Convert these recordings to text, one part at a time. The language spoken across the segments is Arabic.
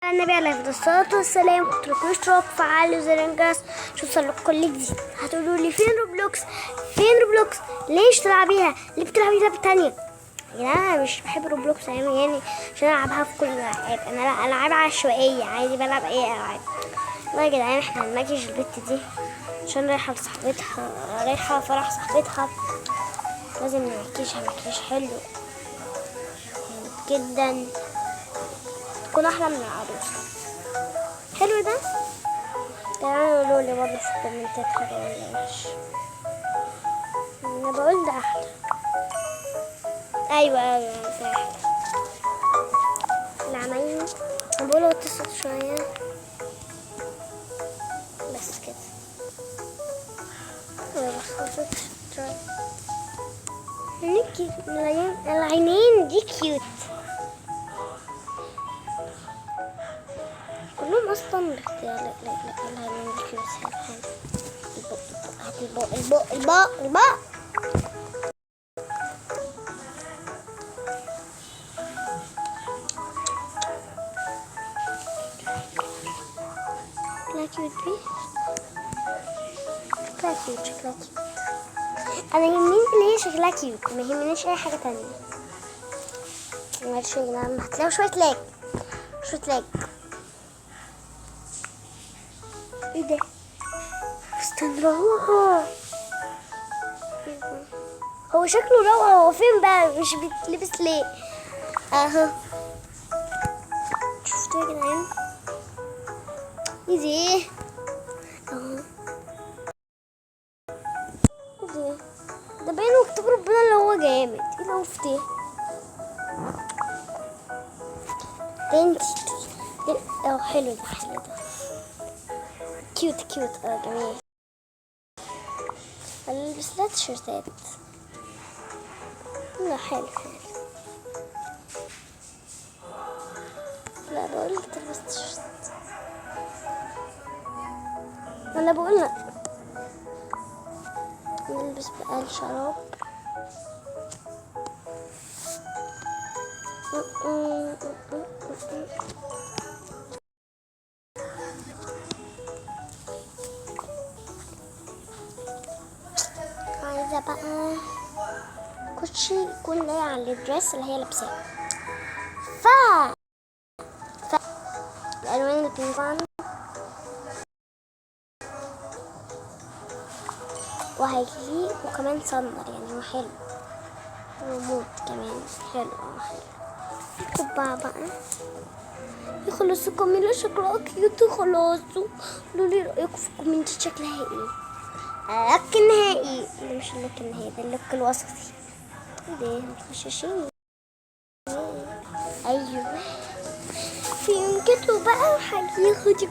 النبي عليه الصلاة والسلام، اتركوا اشتراك فعلوا زر الجرس توصلوا كل جديد. هتقولوا لي فين روبلوكس؟ فين روبلوكس؟ ليش تلعبيها؟ ليه بتلعبي لعبة تانية؟ يعني انا مش بحب روبلوكس يعني عشان العبها في كل الالعاب. انا لا، العاب عشوائية عادي، بلعب اي العاب. والله يا جدعان احنا هنناقش البت دي عشان رايحة لصاحبتها، رايحة فرح صاحبتها، لازم نمكيشها مكياج حلو جدا، تكون احلى من العروسة. حلو ده؟ تعالوا قولوا لي برضه في الكومنتات حلو ولا وحش. انا بقول ده احلى. ايوه ده احلى. العمايل انا بقول اتصل شويه بس كده. انا بخطط شويه. نيكي العينين دي كيوت كلهم اصلا باختيار. لا العينين دي كيوت. البق شكلها كيوت بيه، شكلها كيوت. انا يهمني اللي هي شكلها كيوت، ما يهمنيش اي حاجه تانية. معلش يا جدعان هتلاقوا شويه لايك. ايه ده؟ فستان روعه. هو شكله روعه. هو فين بقى؟ مش بيتلبس ليه؟ اهو شفتوا يا جدعان؟ ايه اهو ده باين مكتوب ربنا اللي هو جامد. ايه العوف ده؟ حلو ده كيوت جميل. البس لها تيشيرتات. لا حلو. لا بقول لك تلبس تيشيرت. انا بقول لك نلبس بقى الشراب. عايزة بقى كوتشي يكون لايق على الدريس اللي هي لابساه. الألوان اللي بتنفعنا وهيليق وكمان صندر، يعني هو حلو وموت كمان حلو. كوبا بقى يخلصوا كاميلا شكلها كيوت. خلاص قولوا لي رأيكم في الكومنتات شكلها ايه. اللوك النهائي اللي مش اللوك النهائي ده، اللوك الوسطي ده متخششين. ايوه فينكتوا بقى حاجة. ياخدي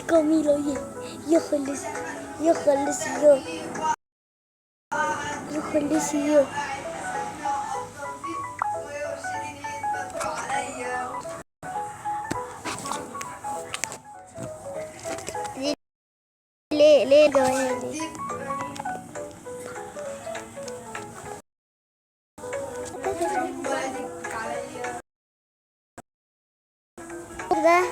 كاميلا يخلصي ليه جواهر دي؟ ده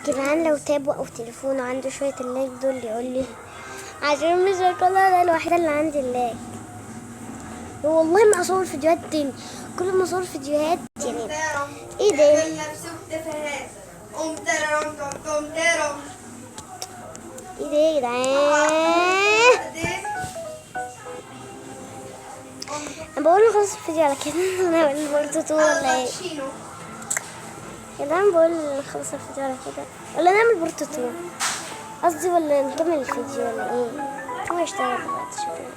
جدعان لو تاب او تليفونه عنده شويه اللايك دول يقول لي عشان مش القناه الوحيده اللي عندي اللايك. والله ما اصور فيديوهات تاني، كل ما اصور فيديوهات يعني ايه ده؟ ايه ده يا جدعان؟ انا بقول خلاص الفيديو على كده. انا هعمل برتو ولا ايه يا جدعان؟ بقول نخلص الفيديو على كده ولا نعمل بورتو قصدي، ولا نكمل الفيديو ولا ايه؟ هو يشتغل دلوقتي شكله.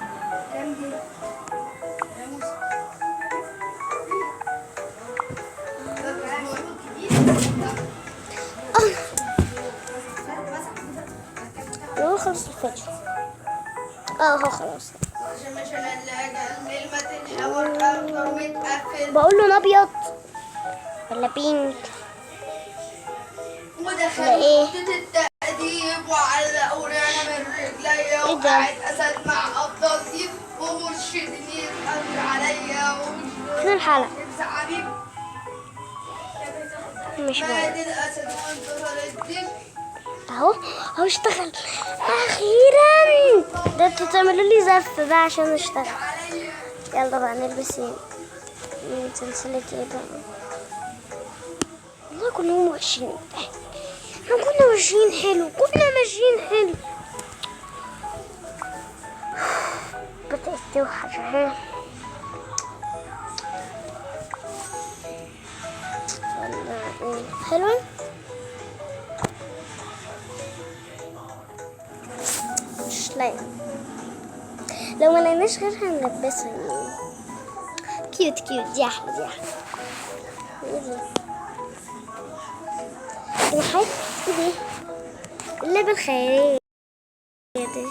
هو خلص الفيديو. هو خلاص. بقول له ابيض ولا بينك ولا ايه؟ التأديب وعلقوا انا من رجليا وقاعد اسد مع افضل ضيف ومرشدني يتقدر عليا. فين الحلقة؟ مش بقى اهو اشتغل اخيرا. ده انتوا تعملوا لي زف بقى عشان اشتغل. يلا بقى نلبس من سلسلة ايه بقى. والله كنا ماشيين، احنا كنا ماشيين حلو، كنا ماشيين حلو. بدأت توحش اهي. حلوة مش لايقة. لو ما لقيناش غيرها هنلبسها. كيوت دي احلى دي احلى. ايه دي؟ دي حاجة ايه دي؟ اللعبة الخيالية دي.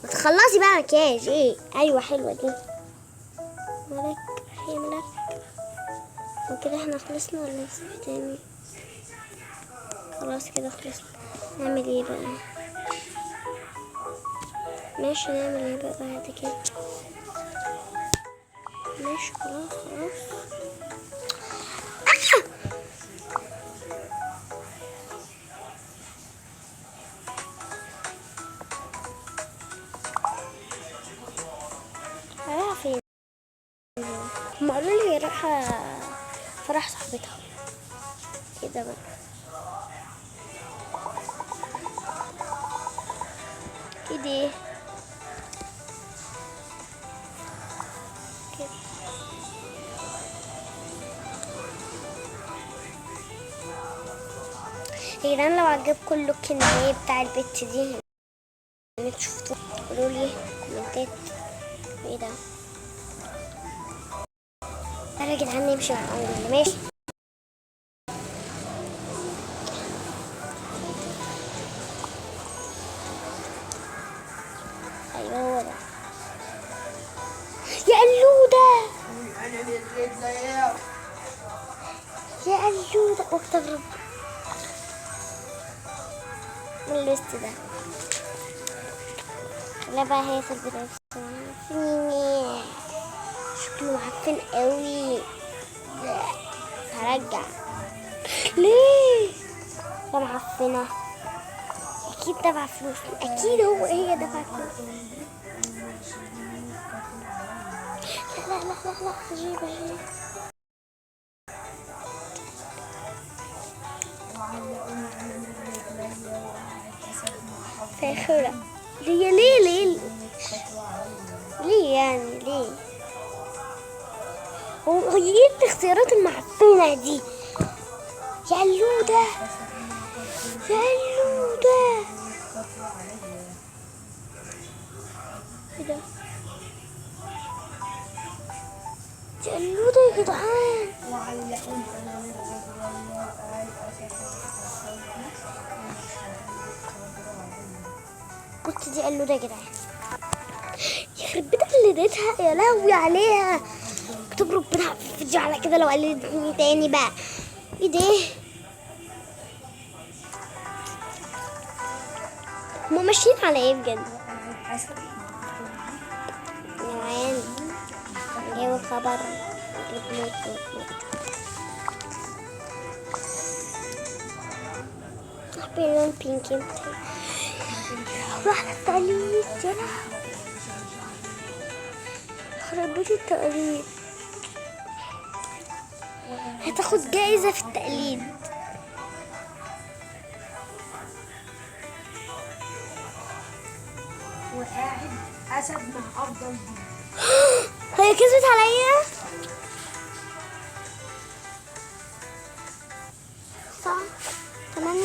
ما تخلصي بقى مكياج. ايه ايوه حلوة دي. ملك هي ملك. وكده احنا خلصنا ولا لسه في تاني؟ خلاص كده خلصنا. نعمل ايه بقى؟ ماشي نعمل ايه بقى بعد كده؟ ماشي خلاص رايحة فين؟ هما قالوا لي رايحة فرح صاحبتها. كده بقى كده كده. يا جدعان لو عجبكم اللوك النهائي بتاع البت دي انتوا شفتوه قولوا لي كومنتات. ايه ده؟ تعالوا يا جدعان نمشي مع الأول. ماشي ايوه هو ده. يا قلودة يا قلودة واكتب رب من الوسط ده. لا بقى هي في البداية شكله معفن قوي. هرجع ليه؟ ده معفنة اكيد دفع فلوس. اكيد هي دفع فلوس. لا جيب فاخرة. ليه يعني ليه؟ هو ايه الاختيارات المعفنة دي؟ يا قلودة يا قلودة. ايه ده؟ يا قلودة يا جدعان. بص دي قلودة يا جدعان. يخرب بيت قلدتها يا لهوي عليها. اكتب ربنا في الفيديو على كده لو قلدتني تاني بقى. ايه ده؟ هما ماشيين على ايه بجد؟ نوعين جايب الخبر. لون بينكي راح التقليد. يلا خرب بيت التقليد. هتاخد جائزة في التقليد. وقاعد أسد مع أفضل دي. هي كذبت عليا صح. 8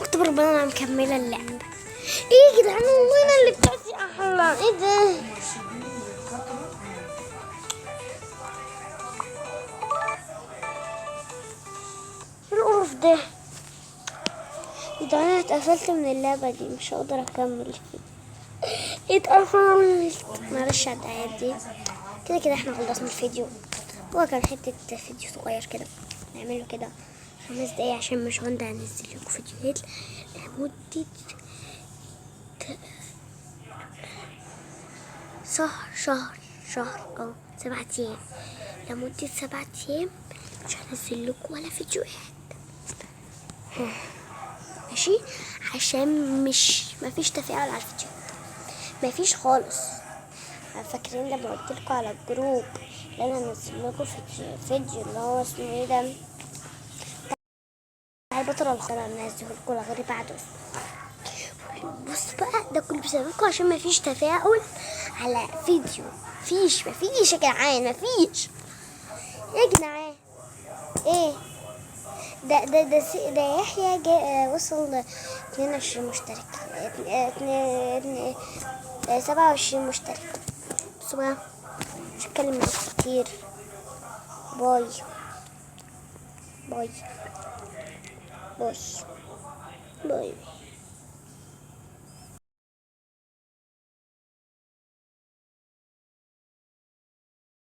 اكتب ربنا انا مكملة اللعبة. ايه يا جدعان والله انا اللي بتاعتي احلى. ايه ده؟ القرف ده يا جدعان. انا اتقفلت من اللعبة دي مش هقدر اكمل. اتقفلت معلش على الدعايات دي. كده احنا خلصنا الفيديو. هو كان حتة فيديو صغير كده نعمله كده 5 دقايق عشان مش هنقدر انزل لكم فيديوهات لمدة شهر شهر أو 7 أيام. لمدة 7 أيام مش هنزل لكم ولا فيديوهات، ماشي؟ عشان مفيش تفاعل على الفيديو، مفيش خالص. فاكرين لما قلت لكم على الجروب اللي انا هنزل لكم فيديو اللي هو اسمه ايه ده، بتاع البطل الخضراء، هنزله لكم غير بعد اسبوع. بص بقى ده كله بسببكم عشان مفيش تفاعل على فيديو. مفيش يا جدعان، مفيش يا جدعان. ايه ده يحيى وصل 22 مشترك، 27 مشترك. بصوا بقى، مش هتكلم معاكم كتير. باي باي باي باي.